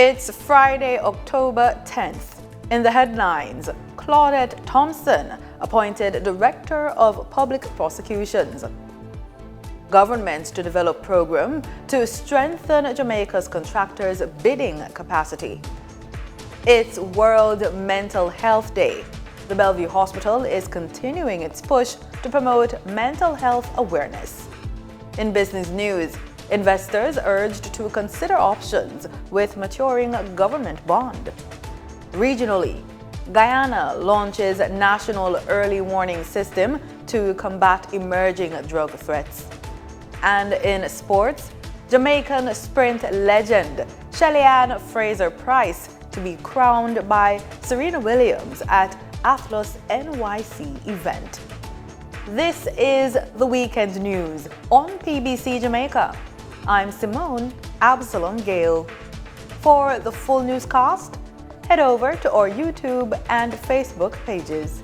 It's Friday, October 10th. In the headlines, Claudette Thompson appointed Director of Public Prosecutions. Government to develop program to strengthen Jamaica's contractors' bidding capacity. It's World Mental Health Day. The Bellevue Hospital is continuing its push to promote mental health awareness. In business news, investors urged to consider options with maturing government bond. Regionally, Guyana launches national early warning system to combat emerging drug threats. And in sports, Jamaican sprint legend Shelly-Ann Fraser-Price to be crowned by Serena Williams at Athlos NYC event. This is the Weekend News on PBC Jamaica. I'm Simone Absalom Gale. For the full newscast, head over to our YouTube and Facebook pages.